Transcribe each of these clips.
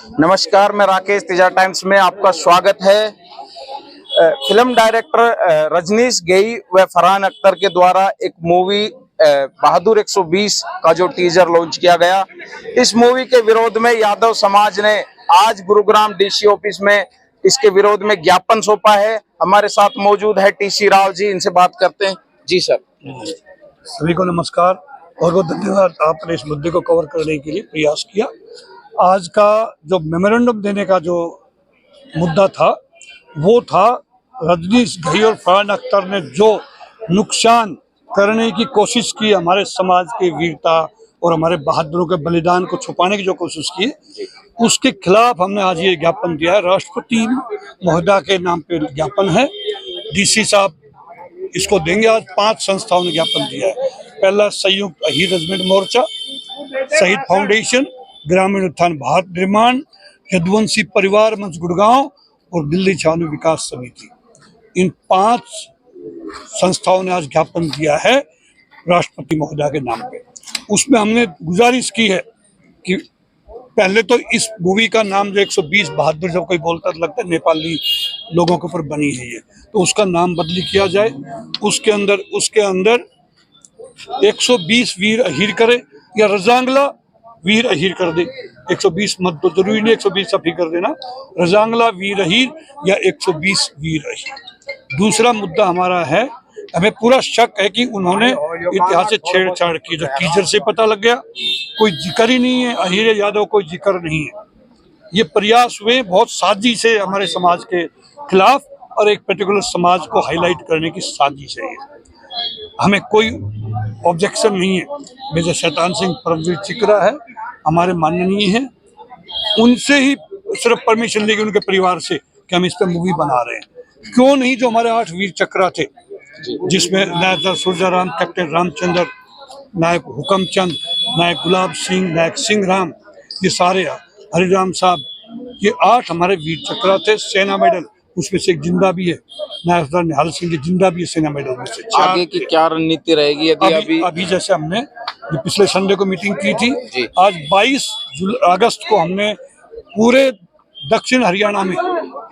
नमस्कार, मैं राकेश, तेजा टाइम्स में आपका स्वागत है। फिल्म डायरेक्टर रजनीश गेई व फरहान अख्तर के द्वारा एक मूवी बहादुर 120 का जो टीजर लॉन्च किया गया, इस मूवी के विरोध में यादव समाज ने आज गुरुग्राम डीसी ऑफिस में इसके विरोध में ज्ञापन सौंपा है। हमारे साथ मौजूद है टीसी राव जी, इनसे बात करते हैं। जी सर। सभी को नमस्कार, बहुत बहुत धन्यवाद। आपने इस मुद्दे को कवर करने के लिए प्रयास किया। आज का जो मेमोरेंडम देने का जो मुद्दा था वो था रजनीश घई और फरहान अख्तर ने जो नुकसान करने की कोशिश की, हमारे समाज की वीरता और हमारे बहादुरों के बलिदान को छुपाने की जो कोशिश की, उसके खिलाफ हमने आज ये ज्ञापन दिया है। राष्ट्रपति महोदय के नाम पे ज्ञापन है। डीसी साहब इसको देंगे। आज 5 संस्थाओं ने ज्ञापन दिया है। पहला संयुक्त अहीर रेजिमेंट मोर्चा, शहीद फाउंडेशन, ग्रामीण उत्थान भारत निर्माण, यदुवंशी परिवार मंच गुड़गांव और दिल्ली छावनी विकास समिति। इन 5 संस्थाओं ने आज ज्ञापन दिया है राष्ट्रपति महोदय के नाम पे। उसमें हमने गुजारिश की है कि पहले तो इस मूवी का नाम जो 120 बहादुर जब कोई बोलता तो लगता है नेपाली लोगों के ऊपर बनी है ये, तो उसका नाम बदली किया जाए। उसके अंदर 120 वीर अहीर करे या रजांगला वीर अहीर कर दे। 120 मत तो जरूरी नहीं 120 अभी कर देना, रजांगला वीर अहीर या 120 वीर अहीर। दूसरा मुद्दा हमारा है, हमें पूरा शक है कि उन्होंने इतिहास से छेड़छाड़ की। जो टीजर से पता लग गया, कोई जिक्र ही नहीं है अहीर यादव, कोई जिक्र नहीं है। ये प्रयास हुए बहुत साजिश से हमारे समाज के खिलाफ और एक पर्टिकुलर समाज को हाईलाइट करने की साजिश है। हमें कोई ऑब्जेक्शन नहीं है। मेजर शैतान सिंह परमवीर चिकरा है, हमारे माननीय हैं, उनसे ही सिर्फ परमिशन लेके उनके परिवार से कि हम इस पर मूवी बना रहे हैं। क्यों नहीं जो हमारे 8 वीर चक्रा थे, जिसमें नायक सूर्याराम, कैप्टन रामचंद्र, नायक हुकमचंद, नायक गुलाब सिंह, नायक सिंह राम, ये सारे हरिराम साहब, ये 8 हमारे वीर चक्रा थे। सेना मेडल उसमें से एक जिंदा भी है, नायक निहाल सिंह जी जिंदा भी है सेना मेडल में से। आगे की क्या रणनीति रहेगी? यदि अभी जैसे हमने पिछले संडे को मीटिंग की थी, आज 22 अगस्त को हमने पूरे दक्षिण हरियाणा में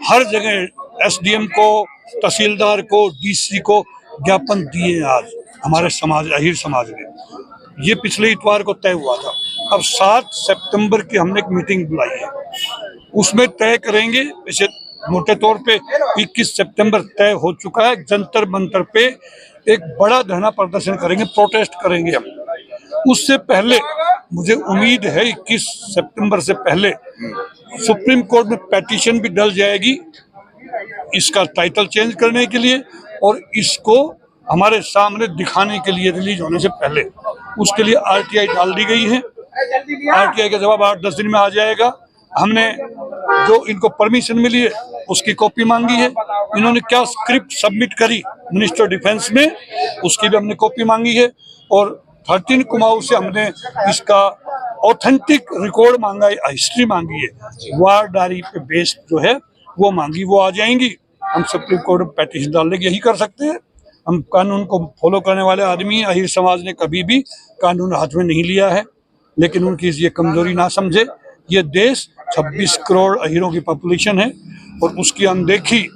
हर जगह एसडीएम को, तहसीलदार को, डीसी को ज्ञापन दिए। आज हमारे समाज, अहीर समाज ने, ये पिछले इतवार को तय हुआ था। अब 7 सितंबर की हमने एक मीटिंग बुलाई है, उसमें तय करेंगे। वैसे मोटे तौर पे 21 सितंबर तय हो चुका है। जंतर मंतर पे एक बड़ा धरना प्रदर्शन करेंगे, प्रोटेस्ट करेंगे हम। उससे पहले मुझे उम्मीद है 21 सितंबर से पहले सुप्रीम कोर्ट में पेटिशन भी डल जाएगी इसका टाइटल चेंज करने के लिए और इसको हमारे सामने दिखाने के लिए रिलीज होने से पहले। उसके लिए आरटीआई डाल दी गई है। आरटीआई का जवाब 8-10 दिन में आ जाएगा। हमने जो इनको परमिशन मिली है उसकी कॉपी मांगी है। इन्होंने क्या स्क्रिप्ट सबमिट करी मिनिस्टर डिफेंस में, उसकी भी हमने कॉपी मांगी है। और 13 कुमाऊं से हमने इसका ऑथेंटिक रिकॉर्ड मांगा है, हिस्ट्री मांगी है, वार डायरी पे बेस्ड जो है वो मांगी, वो आ जाएंगी। हम सुप्रीम कोर्ट में पेटिशन डाल लेंगे, यही कर सकते हैं। हम कानून को फॉलो करने वाले आदमी हैं। अहीर समाज ने कभी भी कानून हाथ में नहीं लिया है, लेकिन उनकी ये कमजोरी ना समझे। ये देश 26 करोड़ अहीरों की पॉपुलेशन है और उसकी अनदेखी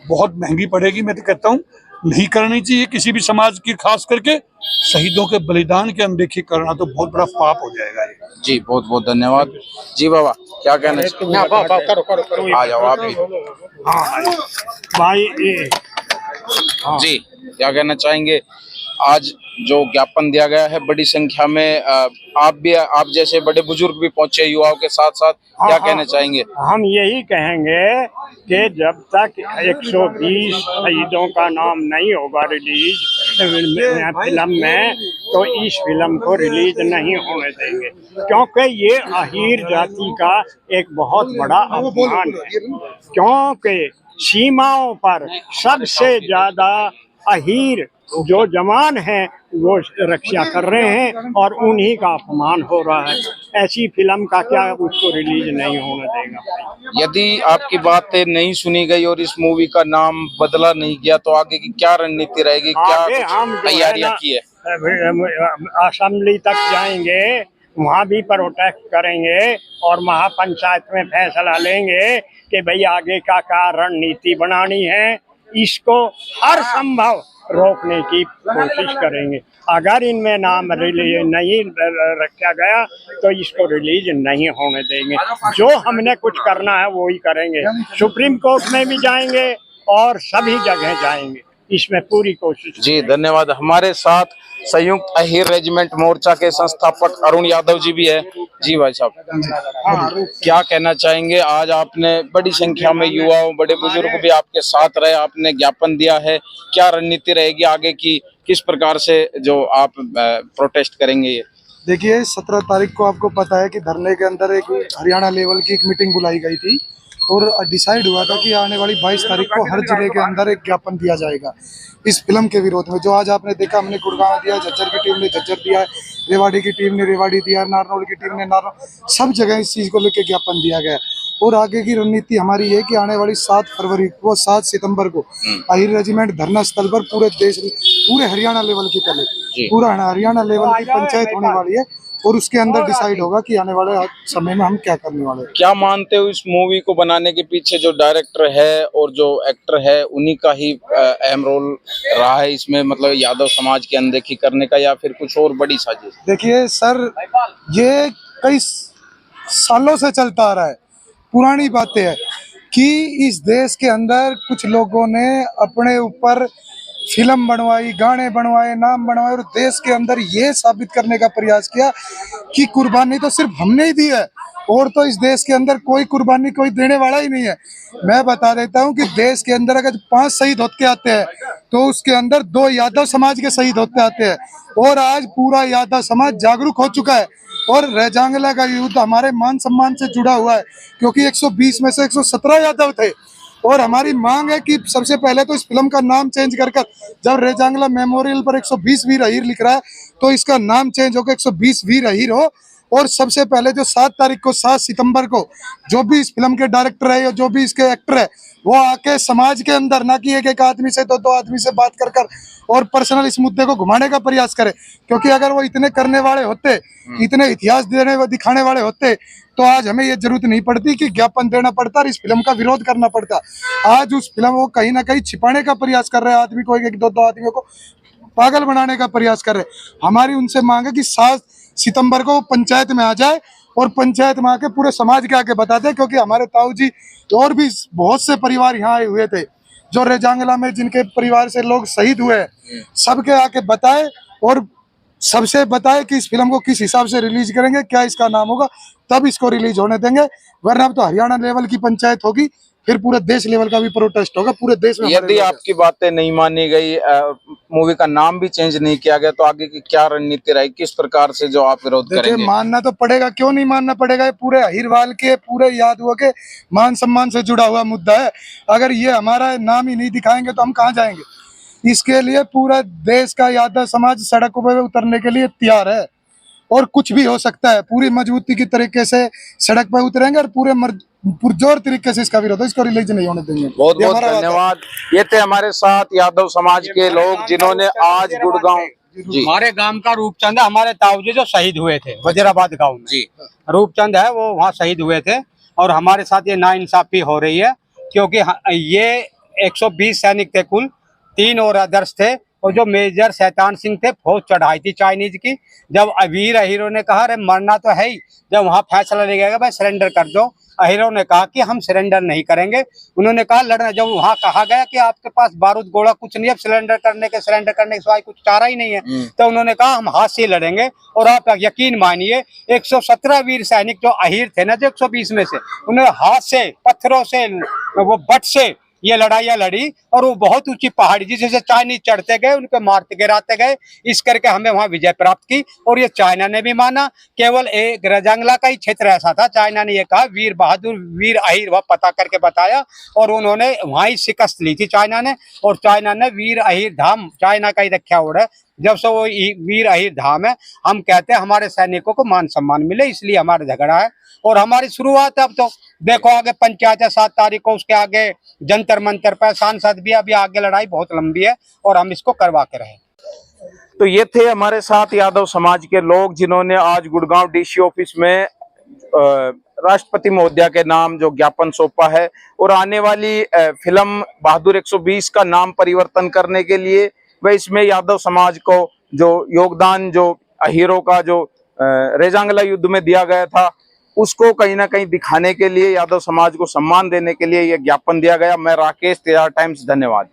बहुत महंगी पड़ेगी। मैं तो कहता हूँ नहीं करनी चाहिए किसी भी समाज की, खास करके शहीदों के बलिदान की अनदेखी करना तो बहुत बड़ा पाप हो जाएगा ये। जी बहुत बहुत धन्यवाद। जी बाबा, क्या कहना चाहिए? आ जाओ आप भी। भाई जी, क्या कहना चाहेंगे? आज जो ज्ञापन दिया गया है, बड़ी संख्या में आप जैसे बड़े बुजुर्ग भी पहुंचे युवाओं के साथ साथ, क्या कहना चाहेंगे? हम यही कहेंगे कि जब तक 120 शहीदों का नाम नहीं होगा रिलीज फिल्म में, तो इस फिल्म को रिलीज नहीं होने देंगे। क्योंकि ये अहीर जाति का एक बहुत बड़ा अपमान है। क्योंकि सीमाओं पर सबसे ज्यादा अहीर जो जवान हैं वो रक्षा कर रहे हैं और उन्हीं का अपमान हो रहा है। ऐसी फिल्म का क्या उसको रिलीज नहीं होने देगा। यदि आपकी बातें नहीं सुनी गई और इस मूवी का नाम बदला नहीं गया, तो आगे की क्या रणनीति रहेगी? क्या तैयारियां की है? असेंबली तक जाएंगे वहाँ भी प्रोटेस्ट करेंगे और महापंचायत में फैसला लेंगे कि भाई आगे का क्या रणनीति बनानी है। इसको हर संभव रोकने की कोशिश करेंगे। अगर इनमें नाम रिलीज नहीं रखा गया तो इसको रिलीज नहीं होने देंगे। जो हमने कुछ करना है वो ही करेंगे। सुप्रीम कोर्ट में भी जाएंगे और सभी जगह जाएंगे, इसमें पूरी कोशिश। जी धन्यवाद। हमारे साथ संयुक्त अहीर रेजिमेंट मोर्चा के संस्थापक अरुण यादव जी भी है। जी भाई साहब, क्या कहना चाहेंगे? आज आपने बड़ी संख्या में युवाओं, बड़े बुजुर्ग भी आपके साथ रहे, आपने ज्ञापन दिया है। क्या रणनीति रहेगी आगे की? किस प्रकार से जो आप प्रोटेस्ट करेंगे? ये देखिए 17 तारीख को आपको पता है कि धरने के अंदर एक हरियाणा लेवल की एक मीटिंग बुलाई गई थी और डिसाइड हुआ था कि आने वाली 22 तारीख को हर जिले के अंदर एक ज्ञापन दिया जाएगा इस फिल्म के विरोध में। जो आज आपने देखा, हमने गुड़गांव दिया, झज्जर की टीम ने झज्जर दिया है, रेवाड़ी की टीम ने रेवाड़ी दिया, नारनौल की टीम ने नारनौल, सब जगह इस चीज़ को लेकर ज्ञापन दिया गया। और आगे की रणनीति हमारी है कि आने वाली 7 फरवरी को 7 सितंबर को अहीर रेजिमेंट धरना स्थल पर पूरे देश, पूरे हरियाणा लेवल की, पहले पूरा हरियाणा लेवल की पंचायत होने वाली है और उसके अंदर डिसाइड होगा कि आने वाले समय में हम क्या करने वाले हैं। क्या मानते हो इस मूवी को बनाने के पीछे जो डायरेक्टर है और जो एक्टर है उन्हीं का ही अहम रोल रहा है इसमें, मतलब यादव समाज की अनदेखी करने का, या फिर कुछ और बड़ी साजिश? देखिए सर, ये कई सालों से चलता आ रहा है, पुरानी बातें हैं कि इस देश के अंदर कुछ लोगों ने अपने ऊपर फिल्म बनवाई, गाने बनवाए, नाम बनवाए और देश के अंदर ये साबित करने का प्रयास किया कि कुर्बानी तो सिर्फ हमने ही दी है और तो इस देश के अंदर कोई कुर्बानी कोई देने वाला ही नहीं है। मैं बता देता हूं कि देश के अंदर अगर 5 शहीद होते आते हैं तो उसके अंदर 2 यादव समाज के शहीद होते आते हैं और आज पूरा यादव समाज जागरूक हो चुका है और रैजांगला का युद्ध हमारे मान सम्मान से जुड़ा हुआ है क्योंकि 120 में से 117 यादव थे और हमारी मांग है कि सबसे पहले तो इस फिल्म का नाम चेंज कर जब रेजांगला मेमोरियल पर 120 वीर अहीर लिख रहा है तो इसका नाम चेंज होकर 120 वीर अहीर हो। और सबसे पहले जो 7 तारीख को 7 सितंबर को जो भी इस फिल्म के डायरेक्टर है या जो भी इसके एक्टर है वो आके समाज के अंदर, ना कि एक आदमी से तो 2 आदमी से बात कर और पर्सनल इस मुद्दे को घुमाने का प्रयास करे, क्योंकि अगर वो इतने करने वाले होते, इतने इतिहास देने व दिखाने वाले होते तो आज हमें ये जरूरत नहीं पड़ती कि ज्ञापन देना पड़ता और इस फिल्म का विरोध करना पड़ता। आज उस फिल्म को कहीं ना कहीं छिपाने का प्रयास कर रहे हैं, आदमी को, 1-2 आदमियों को पागल बनाने का प्रयास कर रहे हैं। हमारी उनसे मांग है कि 7 सितंबर को पंचायत में आ जाए और पंचायत में आके पूरे समाज के आके बता दे, क्योंकि हमारे ताऊ जी और भी बहुत से परिवार यहाँ आए हुए थे जो रेजांगला में जिनके परिवार से लोग शहीद हुए हैं, सबके आके बताए और सबसे बताए कि इस फिल्म को किस हिसाब से रिलीज करेंगे, क्या इसका नाम होगा, तब इसको रिलीज होने देंगे। वरना अब तो हरियाणा लेवल की पंचायत होगी, फिर पूरे देश लेवल का भी प्रोटेस्ट होगा पूरे देश में। यदि आपकी बातें नहीं मानी गई, मूवी का नाम भी चेंज नहीं किया गया, तो आगे की क्या रणनीति रहेगी? किस प्रकार से जो आप विरोध करेंगे? मानना तो पड़ेगा, क्यों नहीं मानना पड़ेगा? ये पूरे अहीरवाल के, पूरे यादवों के मान सम्मान से जुड़ा हुआ मुद्दा है। अगर ये हमारा नाम ही नहीं दिखाएंगे तो हम कहाँ जाएंगे? इसके लिए पूरा देश का यादव समाज सड़कों पर उतरने के लिए तैयार है और कुछ भी हो सकता है। पूरी मजबूती की तरीके से सड़क पर उतरेंगे और पूरे पुरजोर तरीके से इसका विरोध है, इसको रिलीज नहीं होने देंगे। बहुत बहुत धन्यवाद। ये थे हमारे साथ यादव समाज के लोग जिन्होंने आज गुड़गांव, जी, हमारे गांव का रूपचंद है, हमारे ताऊ जी जो शहीद हुए थे वजीराबाद गांव में, जी, रूपचंद है, वो वहाँ शहीद हुए थे। और हमारे साथ ये नाइंसाफी हो रही है क्योंकि ये 120 सैनिक थे कुल, 3 और अदर्स थे और जो मेजर शैतान सिंह थे, फौज चढ़ाई थी चाइनीज की। जब वीर अहीरों ने कहा अरे मरना तो है ही, जब वहाँ फैसला ले गया भाई सरेंडर कर दो, अहीरों ने कहा कि हम सरेंडर नहीं करेंगे। उन्होंने कहा लड़ना, जब वहाँ कहा गया कि आपके पास बारूद गोला कुछ नहीं है, सरेंडर करने के सिवाय कुछ चारा ही नहीं है, तो उन्होंने कहा हम हाथ से लड़ेंगे। और आप यकीन मानिए 117 वीर सैनिक जो अहीर थे ना, जो 120 में से, उन्होंने हाथ से, पत्थरों से, वो बट से ये लड़ाइयाँ लड़ी और वो बहुत ऊंची पहाड़ी जिसे चाइनीज चढ़ते गए, उनको मारते गिराते गए, इस करके हमें वहाँ विजय प्राप्त की। और ये चाइना ने भी माना, केवल एक रेजांगला का ही क्षेत्र ऐसा था, चाइना ने ये कहा वीर बहादुर वीर अहीर वह पता करके बताया और उन्होंने वहाँ ही शिकस्त ली थी चाइना ने। और चाइना ने वीर अहीर धाम चाइना का ही रखा हुआ है, जब से वो वीर अहीर धाम है। हम कहते हैं हमारे सैनिकों को मान सम्मान मिले, इसलिए हमारा झगड़ा है और हमारी शुरुआत है। अब तो देखो आगे पंचायत है 7 तारीख को, उसके आगे जंतर मंतर पर सांसद भी, अभी आगे लड़ाई बहुत लंबी है और हम इसको करवा के रहे। तो ये थे हमारे साथ यादव समाज के लोग जिन्होंने आज गुड़गांव डीसी ऑफिस में राष्ट्रपति महोदया के नाम जो ज्ञापन सौंपा है और आने वाली फिल्म बहादुर 120 का नाम परिवर्तन करने के लिए व इसमें यादव समाज को जो योगदान जो हीरो का जो रेजांगला युद्ध में दिया गया था उसको कहीं ना कहीं दिखाने के लिए यादव समाज को सम्मान देने के लिए यह ज्ञापन दिया गया। मैं राकेश, तेजा टाइम्स, धन्यवाद।